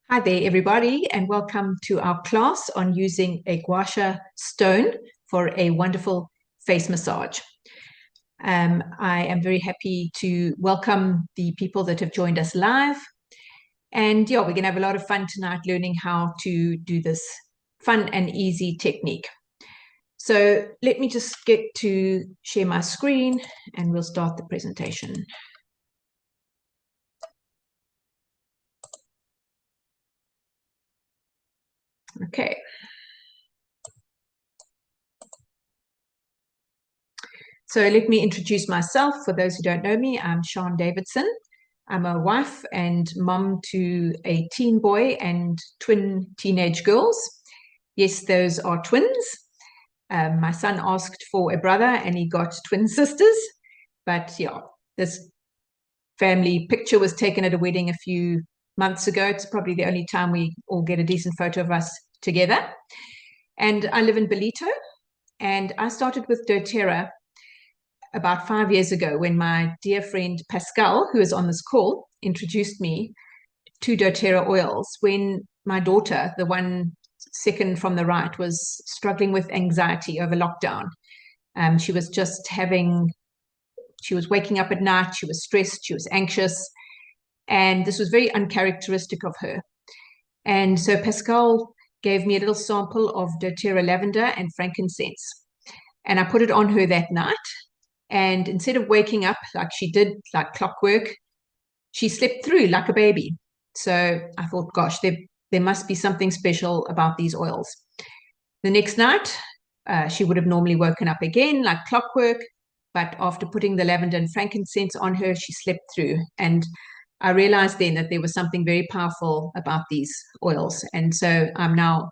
Hi there, everybody, and welcome to our class on using a gua sha stone for a wonderful face massage. I am very happy to welcome the people that have joined us live. And yeah, we're going to have a lot of fun tonight learning how to do this fun and easy technique. So let me just get to share my screen and we'll start the presentation. Okay. So let me introduce myself. For those who don't know me, I'm Sian Davidson. I'm a wife and mom to a teen boy and twin teenage girls. Yes, those are twins. My son asked for a brother and he got twin sisters. But yeah, this family picture was taken at a wedding a few months ago. It's probably the only time we all get a decent photo of us together. And I live in Ballito. And I started with doTERRA about 5 years ago when my dear friend Pascal, who is on this call, introduced me to doTERRA oils when my daughter, the one second from the right, was struggling with anxiety over lockdown. She was waking up at night, she was stressed, she was anxious, and this was very uncharacteristic of her. And so Pascal gave me a little sample of doTERRA lavender and frankincense, and I put it on her that night. And instead of waking up like she did, like clockwork, she slept through like a baby. So I thought, gosh, there must be something special about these oils. The next night, she would have normally woken up again like clockwork, but after putting the lavender and frankincense on her, she slept through. And I realized then that there was something very powerful about these oils. And so I'm now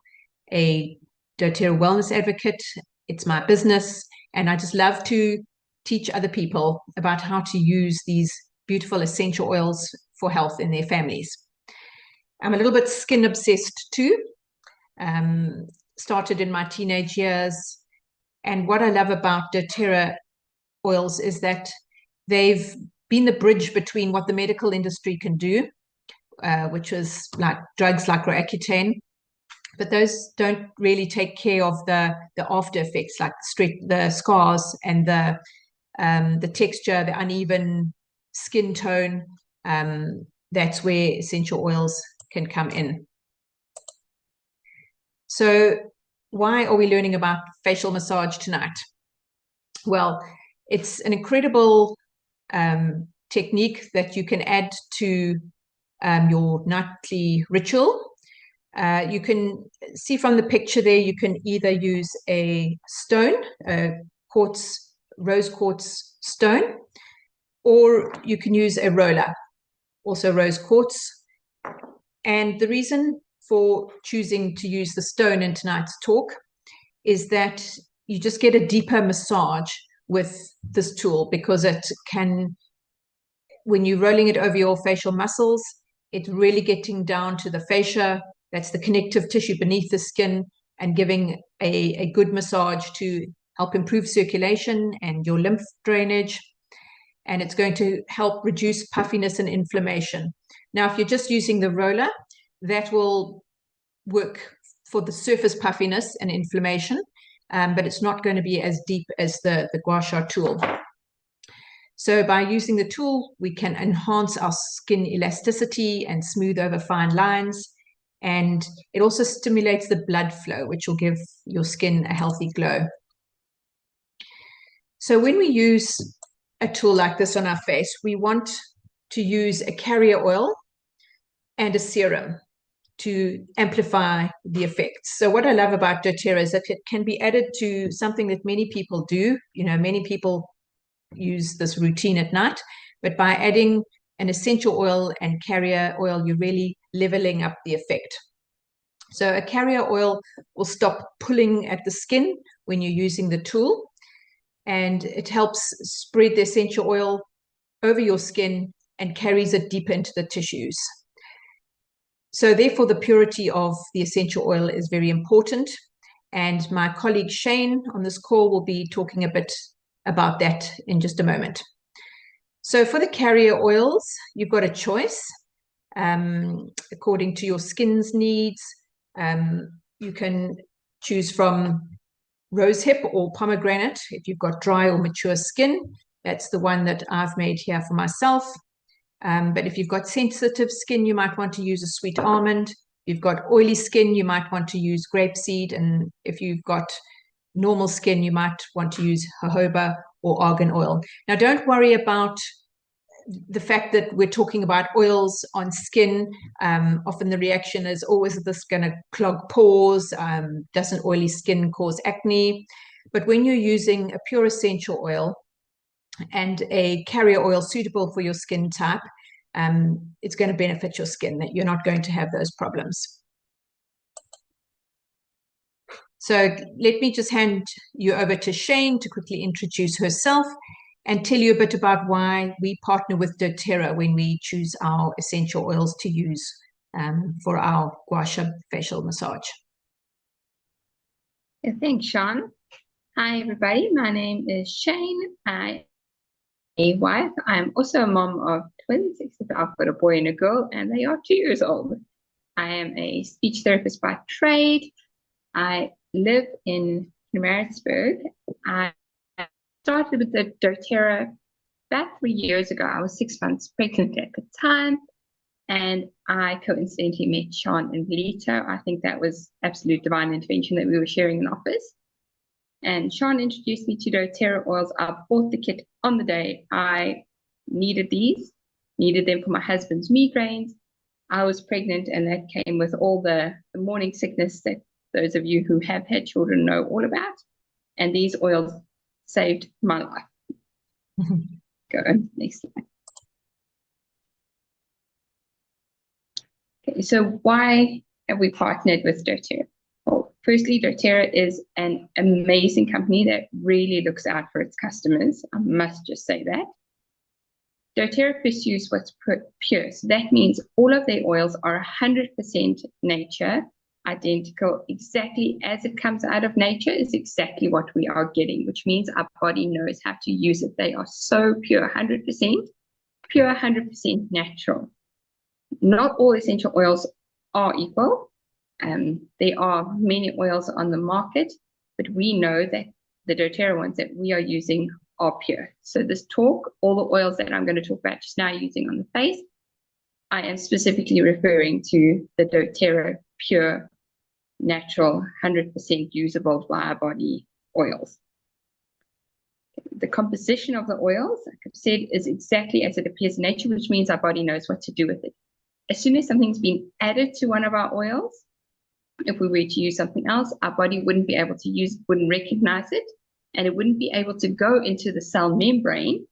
a doTERRA wellness advocate. It's my business, and I just love to teach other people about how to use these beautiful essential oils for health in their families. I'm a little bit skin obsessed too. Started in my teenage years. And what I love about doTERRA oils is that they've been the bridge between what the medical industry can do, which is like drugs like Roaccutane, but those don't really take care of the after effects, like the scars and the texture, the uneven skin tone. That's where essential oils can come in. So why are we learning about facial massage tonight? Well, it's an incredible technique that you can add to your nightly ritual. You can see from the picture there, you can either use a stone, a rose quartz stone, or you can use a roller, also rose quartz. And the reason for choosing to use the stone in tonight's talk is that you just get a deeper massage with this tool, because it can, when you're rolling it over your facial muscles, it's really getting down to the fascia. That's the connective tissue beneath the skin, and giving a good massage to help improve circulation and your lymph drainage. And it's going to help reduce puffiness and inflammation. Now, if you're just using the roller, that will work for the surface puffiness and inflammation, but it's not going to be as deep as the gua sha tool. So by using the tool, we can enhance our skin elasticity and smooth over fine lines. And it also stimulates the blood flow, which will give your skin a healthy glow. So when we use a tool like this on our face, we want to use a carrier oil and a serum to amplify the effects. So what I love about doTERRA is that it can be added to something that many people do. You know, many people use this routine at night, but by adding an essential oil and carrier oil, you're really leveling up the effect. So a carrier oil will stop pulling at the skin when you're using the tool, and it helps spread the essential oil over your skin and carries it deeper into the tissues. So therefore, the purity of the essential oil is very important. And my colleague Shane on this call will be talking a bit about that in just a moment. So for the carrier oils, you've got a choice. according to your skin's needs. You can choose from rosehip or pomegranate if you've got dry or mature skin. That's the one that I've made here for myself. But if you've got sensitive skin, you might want to use a sweet almond. If you've got oily skin, you might want to use grapeseed. And if you've got normal skin, you might want to use jojoba or argan oil. Now, don't worry about the fact that we're talking about oils on skin. Often the reaction is, oh, is this going to clog pores? Doesn't oily skin cause acne? But when you're using a pure essential oil and a carrier oil suitable for your skin type, it's going to benefit your skin, that you're not going to have those problems. So let me just hand you over to Shane to quickly introduce herself and tell you a bit about why we partner with doTERRA when we choose our essential oils to use for our gua sha facial massage. Thanks, Sean. Hi, everybody. My name is Shane. I am a wife. I'm also a mom of twins, except I've got a boy and a girl, and they are 2 years old. I am a speech therapist by trade. I live in Maritzburg. I started with the doTERRA about 3 years ago. I was 6 months pregnant at the time, and I coincidentally met Sean and Lito. I think that was absolute divine intervention that we were sharing an office. And Sean introduced me to doTERRA oils. I bought the kit on the day. I needed them for my husband's migraines. I was pregnant, and that came with all the morning sickness that those of you who have had children know all about. And these oils saved my life. Go next slide. Okay, so why have we partnered with doTERRA? Well, firstly, doTERRA is an amazing company that really looks out for its customers. I must just say that. doTERRA pursues what's pure. So that means all of their oils are 100% nature, identical, exactly as it comes out of nature is exactly what we are getting, which means our body knows how to use it. They are so pure, 100%, pure, 100% natural. Not all essential oils are equal. There are many oils on the market, but we know that the doTERRA ones that we are using are pure. So this talk, all the oils that I'm going to talk about just now using on the face, I am specifically referring to the doTERRA pure, natural, 100% usable by our body oils. The composition of the oils, like I've said, is exactly as it appears in nature, which means our body knows what to do with it. As soon as something's been added to one of our oils, if we were to use something else, our body wouldn't be able to use it, wouldn't recognize it, and it wouldn't be able to go into the cell membrane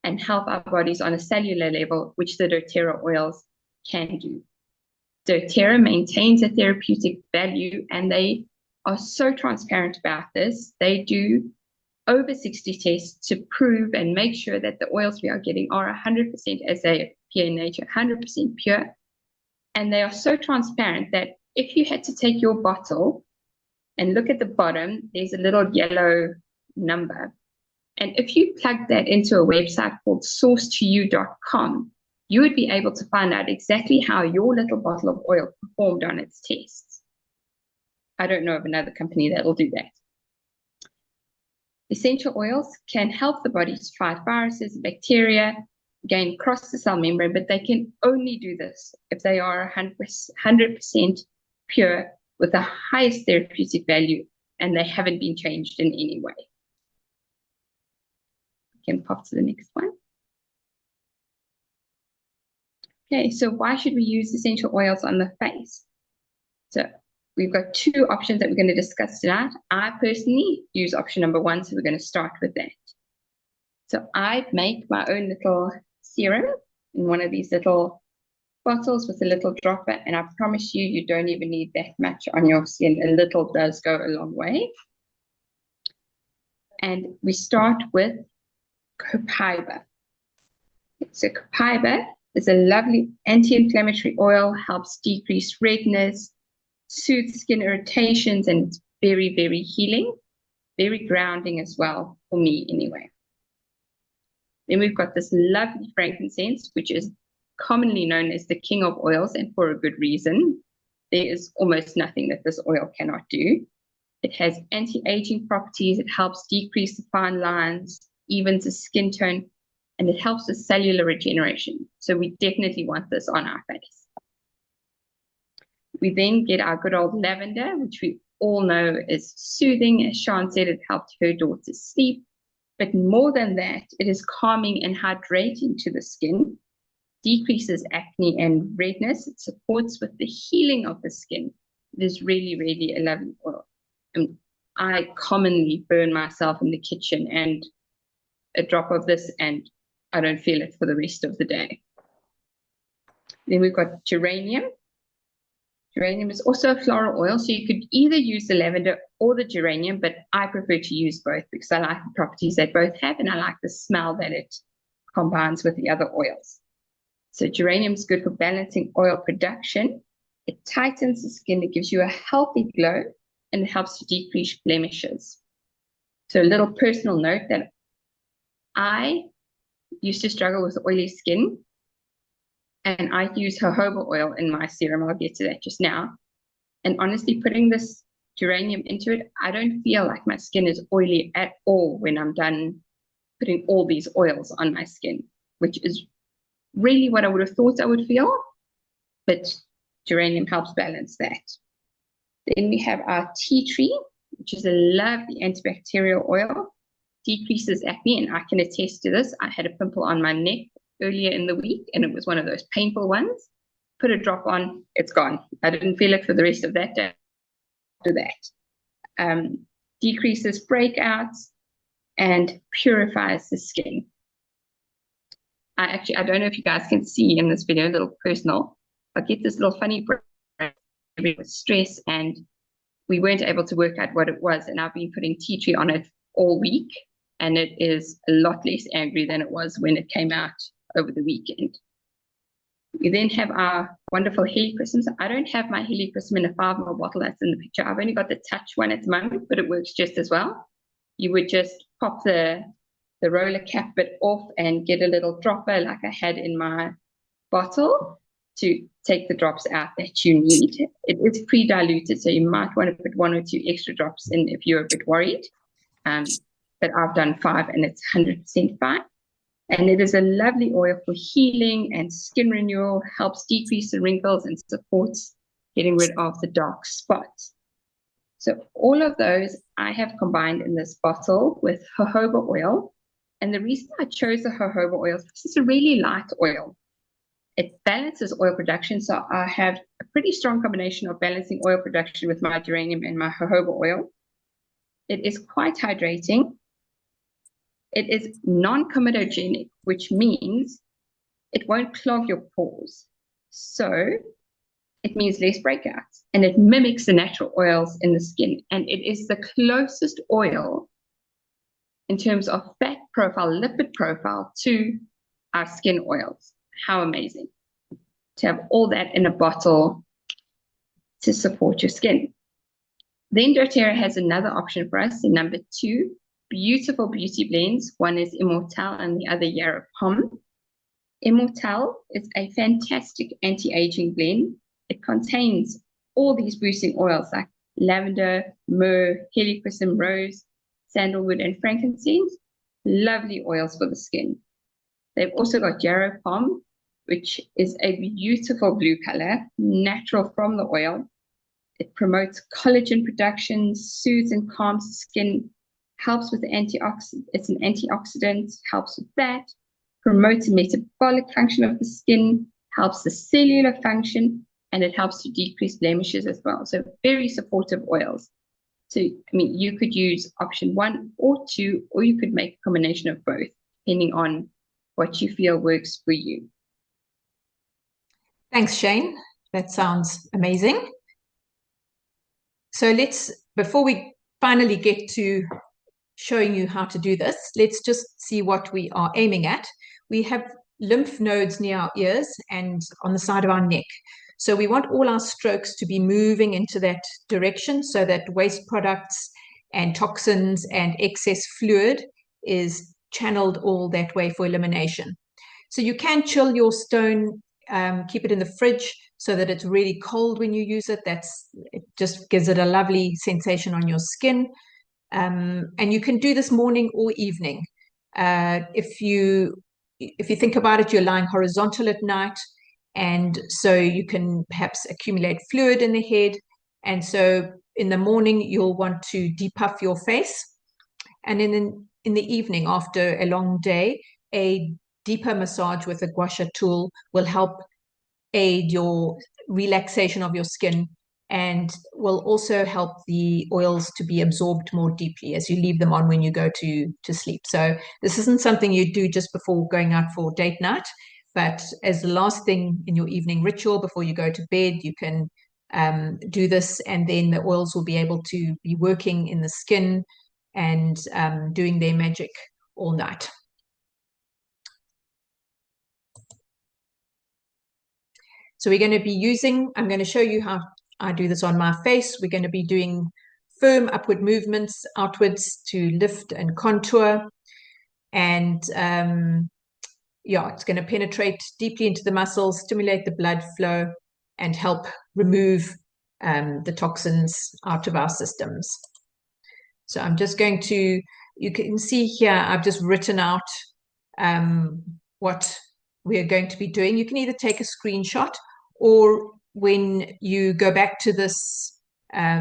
and help our bodies on a cellular level, which the doTERRA oils can do. doTERRA maintains a therapeutic value, and they are so transparent about this. They do over 60 tests to prove and make sure that the oils we are getting are 100% as they appear in nature, 100% pure. And they are so transparent that if you had to take your bottle and look at the bottom, there's a little yellow number. And if you plug that into a website called sourcetoyou.com, you would be able to find out exactly how your little bottle of oil performed on its tests. I don't know of another company that will do that. Essential oils can help the body to fight viruses, bacteria, again, cross the cell membrane, but they can only do this if they are 100% pure with the highest therapeutic value, and they haven't been changed in any way. We can pop to the next one. Okay, so why should we use essential oils on the face? So we've got 2 options that we're going to discuss tonight. I personally use option number 1, so we're going to start with that. So I make my own little serum in one of these little bottles with a little dropper, and I promise you, you don't even need that much on your skin. A little does go a long way. And we start with copaiba. So copaiba is a lovely anti-inflammatory oil, helps decrease redness, soothes skin irritations, and it's very, very healing, very grounding as well, for me anyway. Then we've got this lovely frankincense, which is commonly known as the king of oils, and for a good reason. There is almost nothing that this oil cannot do. It has anti-aging properties. It helps decrease the fine lines, evens the skin tone, and it helps with cellular regeneration. So we definitely want this on our face. We then get our good old lavender, which we all know is soothing. As Sean said, it helped her daughter sleep. But more than that, it is calming and hydrating to the skin, decreases acne and redness. It supports with the healing of the skin. It is really, really a lovely oil. And I commonly burn myself in the kitchen, and a drop of this and I don't feel it for the rest of the day. Then we've got geranium. Geranium is also a floral oil, so you could either use the lavender or the geranium, but I prefer to use both because I like the properties that both have, and I like the smell that it combines with the other oils. So geranium is good for balancing oil production. It tightens the skin, it gives you a healthy glow, and it helps to decrease blemishes. So a little personal note that I used to struggle with oily skin, and I use jojoba oil in my serum. I'll get to that just now. And honestly, putting this geranium into it, I don't feel like my skin is oily at all when I'm done putting all these oils on my skin, which is really what I would have thought I would feel, but geranium helps balance that. Then we have our tea tree, which is a lovely antibacterial oil, decreases acne, and I can attest to this. I had a pimple on my neck earlier in the week, and it was one of those painful ones. Put a drop on, it's gone. I didn't feel it for the rest of that day after that. Decreases breakouts and purifies the skin. I don't know if you guys can see in this video, a little personal, I get this little funny break with stress, and we weren't able to work out what it was, and I've been putting tea tree on it all week, and it is a lot less angry than it was when it came out over the weekend. We then have our wonderful helichrysum. I don't have my helichrysum in a 5 ml bottle that's in the picture. I've only got the touch one at the moment, but it works just as well. You would just pop the roller cap bit off and get a little dropper like I had in my bottle to take the drops out that you need. It is pre-diluted, so you might want to put 1 or 2 extra drops in if you're a bit worried. But I've done 5 and it's 100% fine. And it is a lovely oil for healing and skin renewal, helps decrease the wrinkles and supports getting rid of the dark spots. So all of those I have combined in this bottle with jojoba oil. And the reason I chose the jojoba oil is because it's a really light oil. It balances oil production, so I have a pretty strong combination of balancing oil production with my geranium and my jojoba oil. It is quite hydrating. It is non-comedogenic, which means it won't clog your pores. So it means less breakouts, and it mimics the natural oils in the skin. And it is the closest oil in terms of fat profile, lipid profile to our skin oils. How amazing to have all that in a bottle to support your skin. Then doTERRA has another option for us, the number 2, beautiful beauty blends. One is Immortelle and the other Yarrow Pom. Immortelle is a fantastic anti-aging blend. It contains all these boosting oils like lavender, myrrh, helichrysum, rose, sandalwood, and frankincense. Lovely oils for the skin. They've also got Yarrow Pom, which is a beautiful blue color, natural from the oil. It promotes collagen production, soothes and calms the skin, helps with the antioxidant. It's an antioxidant, helps with that, promotes the metabolic function of the skin, helps the cellular function, and it helps to decrease blemishes as well. So very supportive oils. So, I mean, you could use option 1 or 2, or you could make a combination of both, depending on what you feel works for you. Thanks, Shane. That sounds amazing. So before we finally get to showing you how to do this, let's just see what we are aiming at. We have lymph nodes near our ears and on the side of our neck. So we want all our strokes to be moving into that direction so that waste products and toxins and excess fluid is channeled all that way for elimination. So you can chill your stone, keep it in the fridge so that it's really cold when you use it. It just gives it a lovely sensation on your skin. And you can do this morning or evening. If you think about it, you're lying horizontal at night, and so you can perhaps accumulate fluid in the head. And so in the morning, you'll want to depuff your face. And in the evening, after a long day, a deeper massage with a gua sha tool will help aid your relaxation of your skin, and will also help the oils to be absorbed more deeply as you leave them on when you go to sleep. So this isn't something you do just before going out for date night, but as the last thing in your evening ritual before you go to bed, you can do this, and then the oils will be able to be working in the skin and doing their magic all night. So we're going to be I'm going to show you how I do this on my face. We're going to be doing firm upward movements outwards to lift and contour. And yeah, it's going to penetrate deeply into the muscles, stimulate the blood flow, and help remove the toxins out of our systems. So I'm just going to, you can see here, I've just written out what we're going to be doing. You can either take a screenshot, or when you go back to this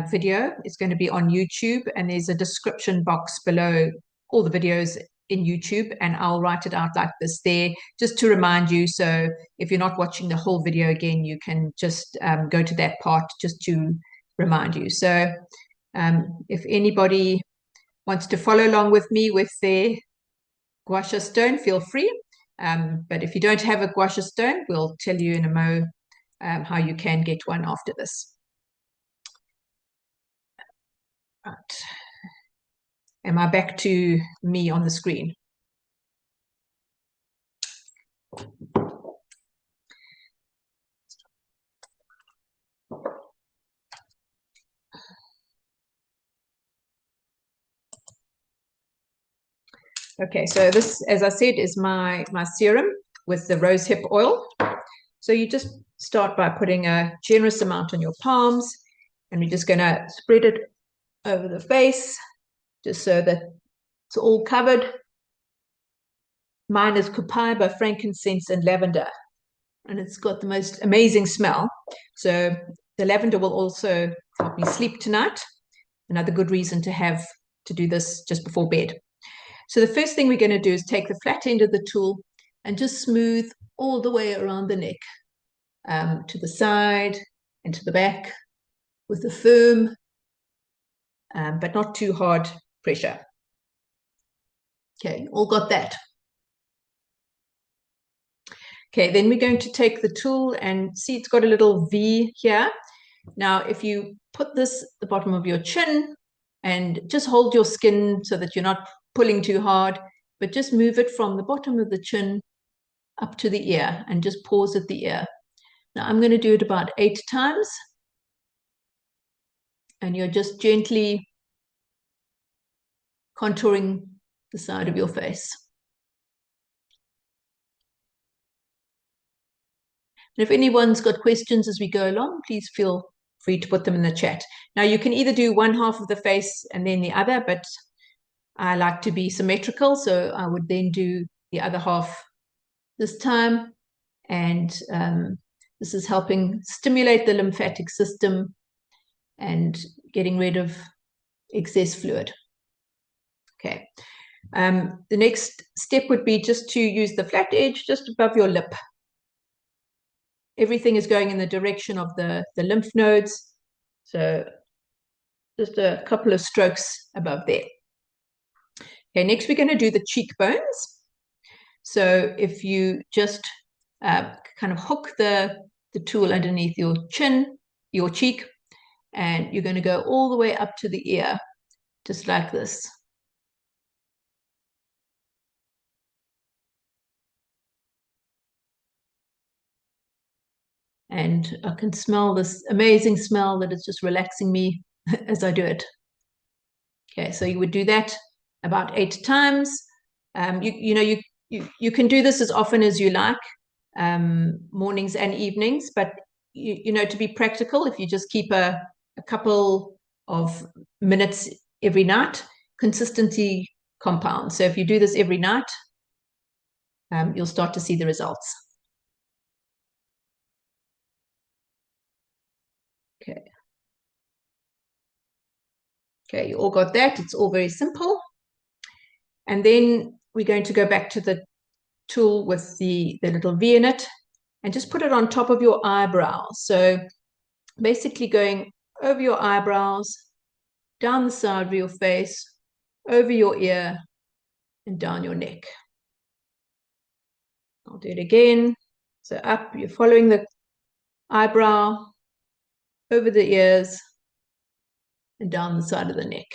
video, it's going to be on YouTube, and there's a description box below all the videos in YouTube, and I'll write it out like this there just to remind you. So if you're not watching the whole video again, you can just go to that part just to remind you. So if anybody wants to follow along with me with their gua sha stone, feel free. But if you don't have a gua sha stone, we'll tell you in a mo how you can get one after this. Right. Am I back to me on the screen? Okay, so this, as I said, is my serum with the rosehip oil. So you just start by putting a generous amount on your palms, and we're just going to spread it over the face just so that it's all covered. Mine is copaiba, frankincense, and lavender, and it's got the most amazing smell. So the lavender will also help me sleep tonight. Another good reason to do this just before bed. So the first thing we're going to do is take the flat end of the tool and just smooth all the way around the neck, to the side and to the back, with the firm but not too hard pressure. Okay, all got that? Okay, then we're going to take the tool and see it's got a little V here. Now, if you put this at the bottom of your chin and just hold your skin so that you're not pulling too hard, but just move it from the bottom of the chin up to the ear and just pause at the ear. Now, I'm going to do it about 8 times. And you're just gently contouring the side of your face. And if anyone's got questions as we go along, please feel free to put them in the chat. Now, you can either do one half of the face and then the other, but I like to be symmetrical, so I would then do the other half this time. And this is helping stimulate the lymphatic system and getting rid of excess fluid. Okay. The next step would be just to use the flat edge just above your lip. Everything is going in the direction of the lymph nodes. So just a couple of strokes above there. Okay, next we're going to do the cheekbones. So if you just kind of hook the tool underneath your chin, your cheek, and you're going to go all the way up to the ear, just like this. And I can smell this amazing smell that is just relaxing me as I do it. Okay, so you would do that about 8 times. You you can do this as often as you like, mornings and evenings, but you know, to be practical, if you just keep a couple of minutes every night, consistency compounds. So if you do this every night, you'll start to see the results. Okay. Okay, you all got that. It's all very simple. And then we're going to go back to the tool with the little V in it and just put it on top of your eyebrow. So basically going over your eyebrows, down the side of your face, over your ear, and down your neck. I'll do it again. So up, you're following the eyebrow, over the ears, and down the side of the neck.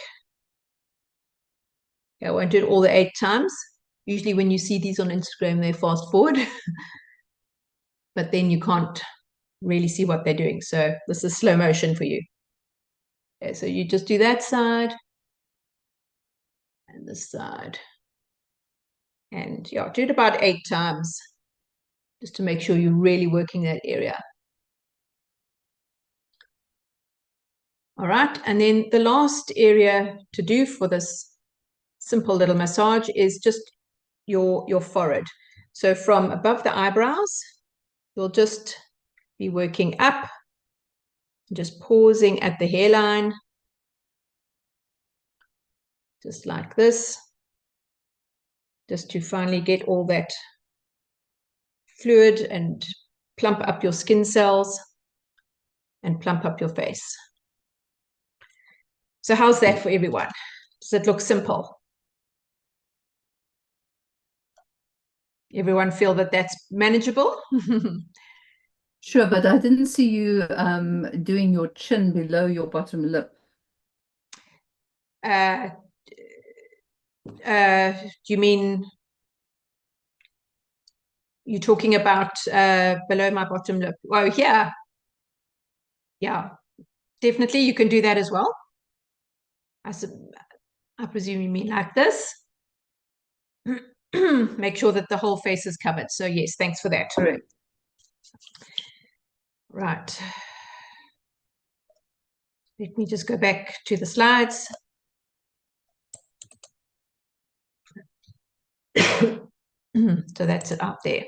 Okay, I won't do it all the 8 times. Usually when you see these on Instagram, they fast forward. But then you can't really see what they're doing. So this is slow motion for you. Okay, so you just do that side and this side. And yeah, do it about 8 times just to make sure you're really working that area. All right, and then the last area to do for this simple little massage is just your forehead. So from above the eyebrows, you'll just be working up, just pausing at the hairline, just like this, just to finally get all that fluid and plump up your skin cells and plump up your face. So how's that for everyone? Does it look simple? Everyone feel that that's manageable? Sure, but I didn't see you doing your chin below your bottom lip. Do you mean you're talking about below my bottom lip? Oh, yeah. Yeah, definitely you can do that as well. I presume you mean like this. Make sure that the whole face is covered. So yes, thanks for that. Correct. Right. Let me just go back to the slides. So that's it out there.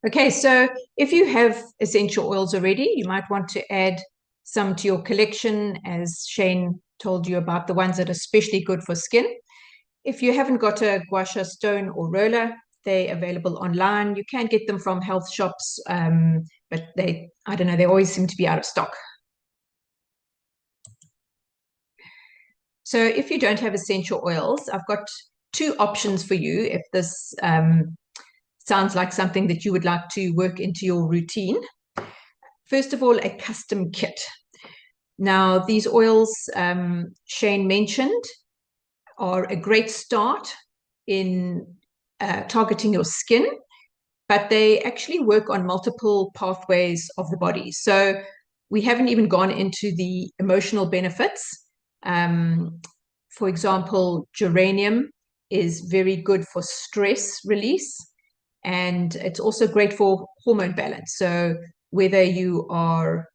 Okay, so if you have essential oils already, you might want to add some to your collection, as Shane told you about the ones that are especially good for skin. If you haven't got a gua sha stone or roller, they're available online. You can get them from health shops, but I don't know, they always seem to be out of stock. So if you don't have essential oils, I've got 2 options for you if this sounds like something that you would like to work into your routine. First of all, a custom kit. Now, these oils Shane mentioned are a great start in targeting your skin, but they actually work on multiple pathways of the body. So we haven't even gone into the emotional benefits. For example, geranium is very good for stress release, and it's also great for hormone balance. So whether you are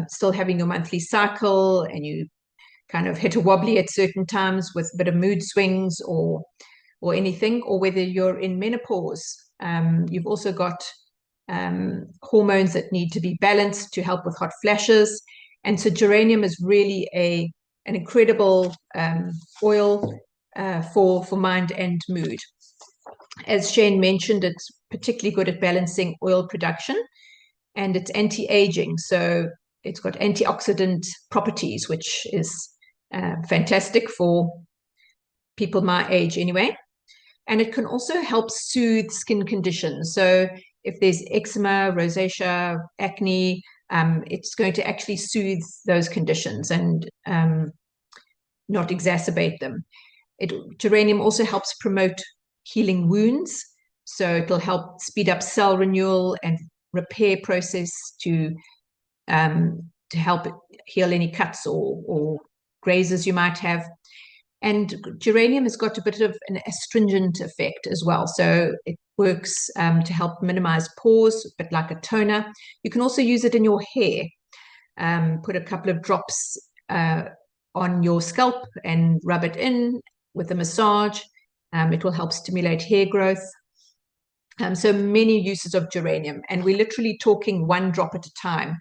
still having your monthly cycle and you kind of hit a wobbly at certain times with a bit of mood swings or anything, or whether you're in menopause, you've also got hormones that need to be balanced to help with hot flashes. And so geranium is really an incredible oil for mind and mood. As Shane mentioned, it's particularly good at balancing oil production, and it's anti-aging. So it's got antioxidant properties, which is fantastic for people my age anyway. And it can also help soothe skin conditions. So if there's eczema, rosacea, acne, it's going to actually soothe those conditions and not exacerbate them. Geranium also helps promote healing wounds. So it'll help speed up cell renewal and repair process to help heal any cuts or grazes you might have. And geranium has got a bit of an astringent effect as well. So it works to help minimize pores, a bit like a toner. You can also use it in your hair. Put a couple of drops on your scalp and rub it in with a massage. It will help stimulate hair growth. So many uses of geranium, and we're literally talking 1 drop at a time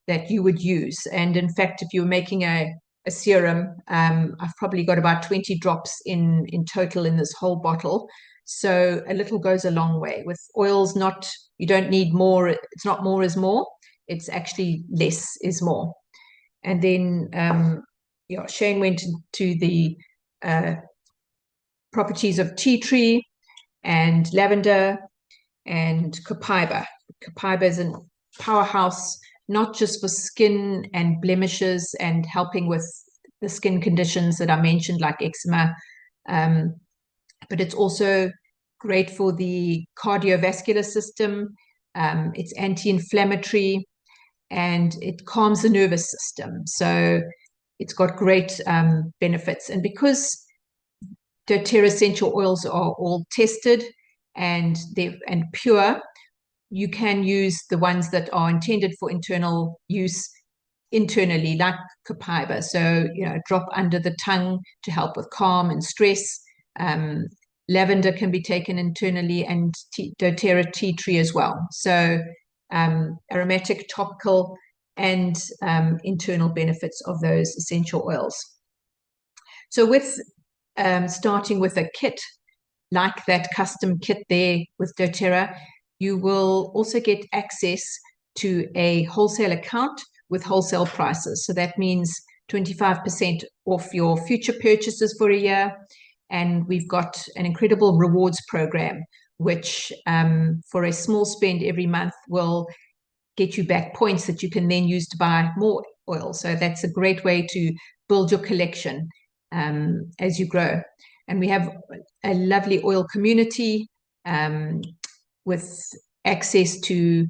that you would use. And in fact, if you're making a serum, I've probably got about 20 drops in total in this whole bottle. So a little goes a long way. With oils, you don't need more. It's not more is more. It's actually less is more. And then Shane went into the properties of tea tree and lavender and copaiba. Copaiba is a powerhouse, not just for skin and blemishes and helping with the skin conditions that I mentioned, like eczema, but it's also great for the cardiovascular system. It's anti-inflammatory, and it calms the nervous system. So it's got great benefits. And because doTERRA essential oils are all tested and pure, you can use the ones that are intended for internal use internally, like copaiba. So, drop under the tongue to help with calm and stress. Lavender can be taken internally, and doTERRA tea tree as well. So aromatic, topical, and internal benefits of those essential oils. So with starting with a kit, like that custom kit there with doTERRA, you will also get access to a wholesale account with wholesale prices. So that means 25% off your future purchases for a year. And we've got an incredible rewards program, which for a small spend every month will get you back points that you can then use to buy more oil. So that's a great way to build your collection as you grow. And we have a lovely oil community with access to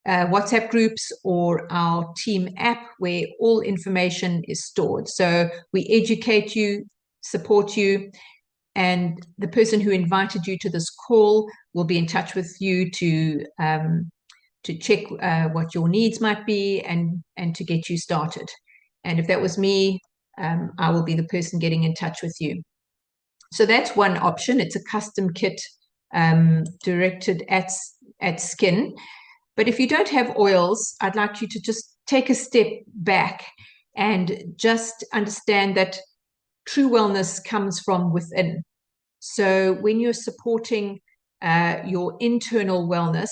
WhatsApp groups or our team app where all information is stored. So we educate you, support you, and the person who invited you to this call will be in touch with you to check what your needs might be and to get you started. And if that was me, I will be the person getting in touch with you. So that's one option. It's a custom kit directed at skin. But if you don't have oils, I'd like you to just take a step back and just understand that true wellness comes from within. So when you're supporting your internal wellness,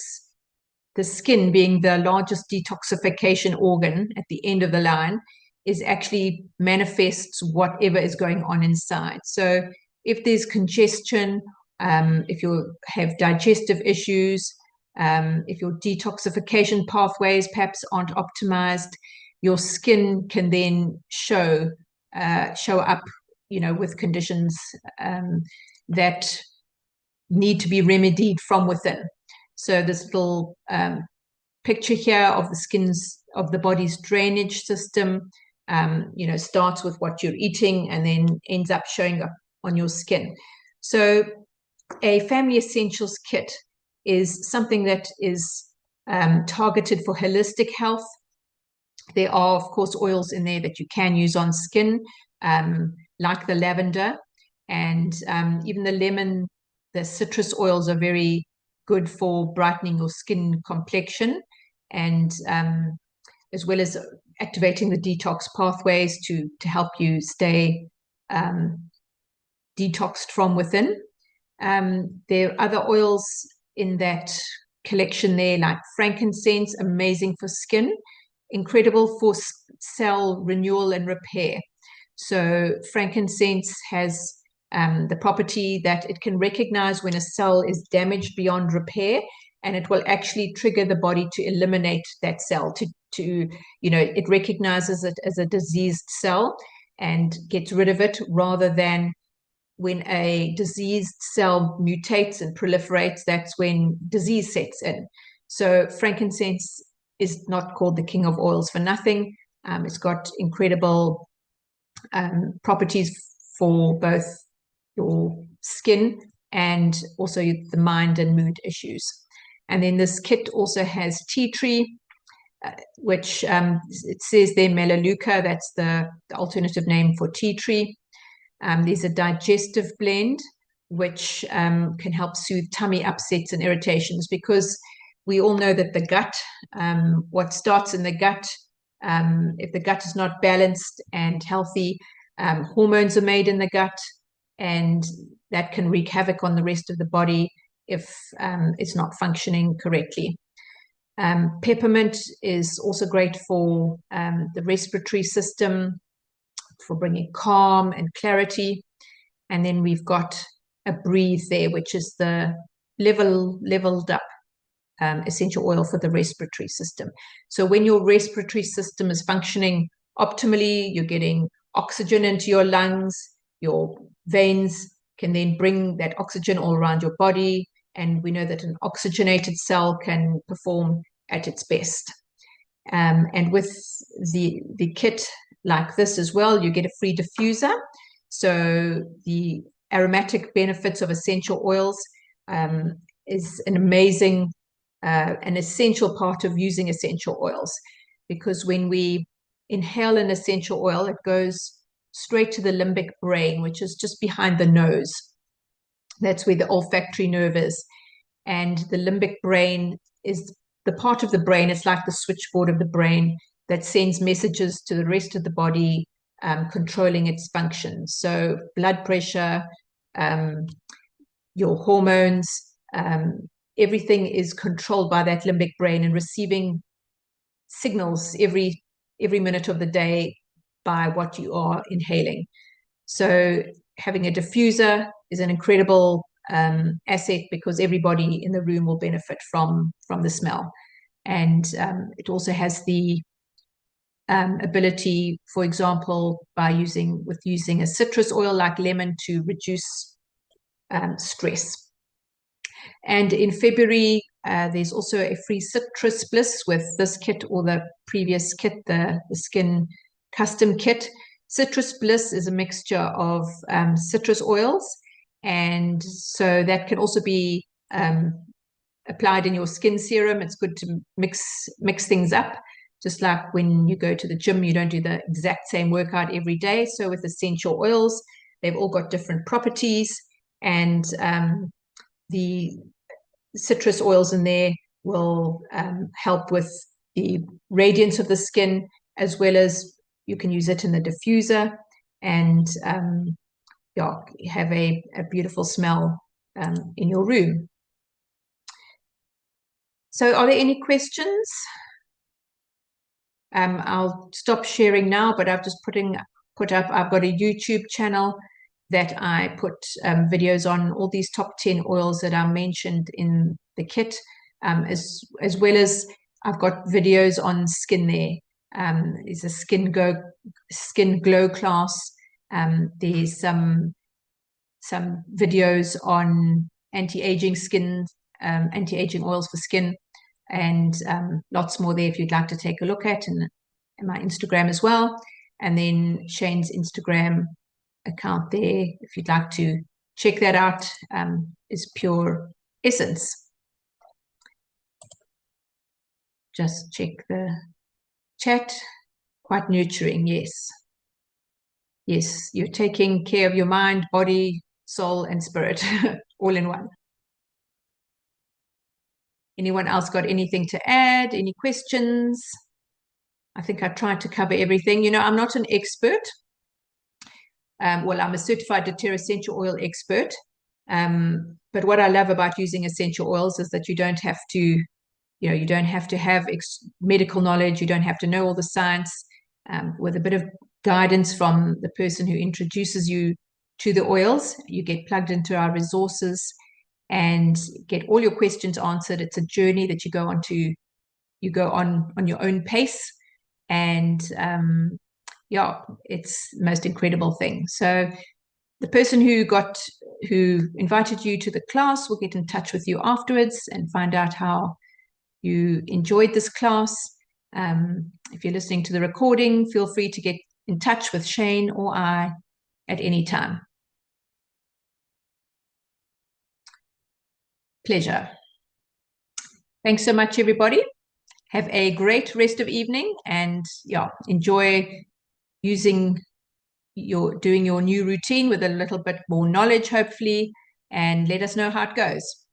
the skin being the largest detoxification organ at the end of the line is actually manifests whatever is going on inside. So if there's congestion, if you have digestive issues, if your detoxification pathways perhaps aren't optimized, your skin can then show up, with conditions that need to be remedied from within. So this little picture here of the body's drainage system, starts with what you're eating and then ends up showing up on your skin. So a family essentials kit is something that is targeted for holistic health. There are, of course, oils in there that you can use on skin, like the lavender, and even the lemon. The citrus oils are very good for brightening your skin complexion, and as well as activating the detox pathways to help you stay detoxed from within. There are other oils in that collection there, like frankincense, amazing for skin, incredible for cell renewal and repair. So frankincense has the property that it can recognize when a cell is damaged beyond repair, and it will actually trigger the body to eliminate that cell. It recognizes it as a diseased cell and gets rid of it, rather than when a diseased cell mutates and proliferates, that's when disease sets in. So frankincense is not called the king of oils for nothing. It's got incredible properties for both your skin and also the mind and mood issues. And then this kit also has tea tree, which it says there melaleuca, that's the alternative name for tea tree. There's a digestive blend, which can help soothe tummy upsets and irritations, because we all know that the gut, what starts in the gut, if the gut is not balanced and healthy, hormones are made in the gut, and that can wreak havoc on the rest of the body if it's not functioning correctly. Peppermint is also great for the respiratory system, for bringing calm and clarity. And then we've got a breathe there, which is the leveled up essential oil for the respiratory system. So when your respiratory system is functioning optimally, you're getting oxygen into your lungs, your veins can then bring that oxygen all around your body, and we know that an oxygenated cell can perform at its best. And with the kit like this as well, you get a free diffuser. So the aromatic benefits of essential oils is an amazing, an essential part of using essential oils, because when we inhale an essential oil, it goes straight to the limbic brain, which is just behind the nose. That's where the olfactory nerve is. And the limbic brain is the part of the brain, it's like the switchboard of the brain that sends messages to the rest of the body, controlling its functions. So blood pressure, your hormones, everything is controlled by that limbic brain and receiving signals every minute of the day by what you are inhaling. So having a diffuser is an incredible asset, because everybody in the room will benefit from the smell. And it also has the ability, for example, by using a citrus oil like lemon to reduce stress. And in February, there's also a free citrus bliss with this kit or the previous kit, the skin custom kit. Citrus bliss is a mixture of citrus oils, and so that can also be applied in your skin serum. It's good to mix things up, just like when you go to the gym, you don't do the exact same workout every day. So with essential oils, they've all got different properties, and the citrus oils in there will help with the radiance of the skin, as well as you can use it in the diffuser and yeah, have a beautiful smell in your room. So are there any questions? I'll stop sharing now, but I've just put up, I've got a YouTube channel that I put videos on all these top 10 oils that are mentioned in the kit, as well as I've got videos on skin there. There's a skin glow class. There's some videos on anti-aging skin, anti-aging oils for skin, and lots more there if you'd like to take a look at, and my Instagram as well. And then Shane's Instagram account there, if you'd like to check that out, is Pure Essence. Just check the chat. Quite nurturing, yes. Yes, you're taking care of your mind, body, soul, and spirit all in one. Anyone else got anything to add? Any questions? I think I tried to cover everything. You know, I'm not an expert. Well, I'm a certified doTERRA essential oil expert. But what I love about using essential oils is that you don't have to, you know, you don't have to have medical knowledge. You don't have to know all the science. With a bit of guidance from the person who introduces you to the oils, you get plugged into our resources and get all your questions answered. It's a journey that you go on your own pace, and yeah, it's the most incredible thing. So the person who invited you to the class will get in touch with you afterwards and find out how you enjoyed this class. If you're listening to the recording, feel free to get in touch with Shane or I at any time. Pleasure. Thanks so much, everybody. Have a great rest of evening, and yeah, enjoy doing your new routine with a little bit more knowledge, hopefully, and let us know how it goes.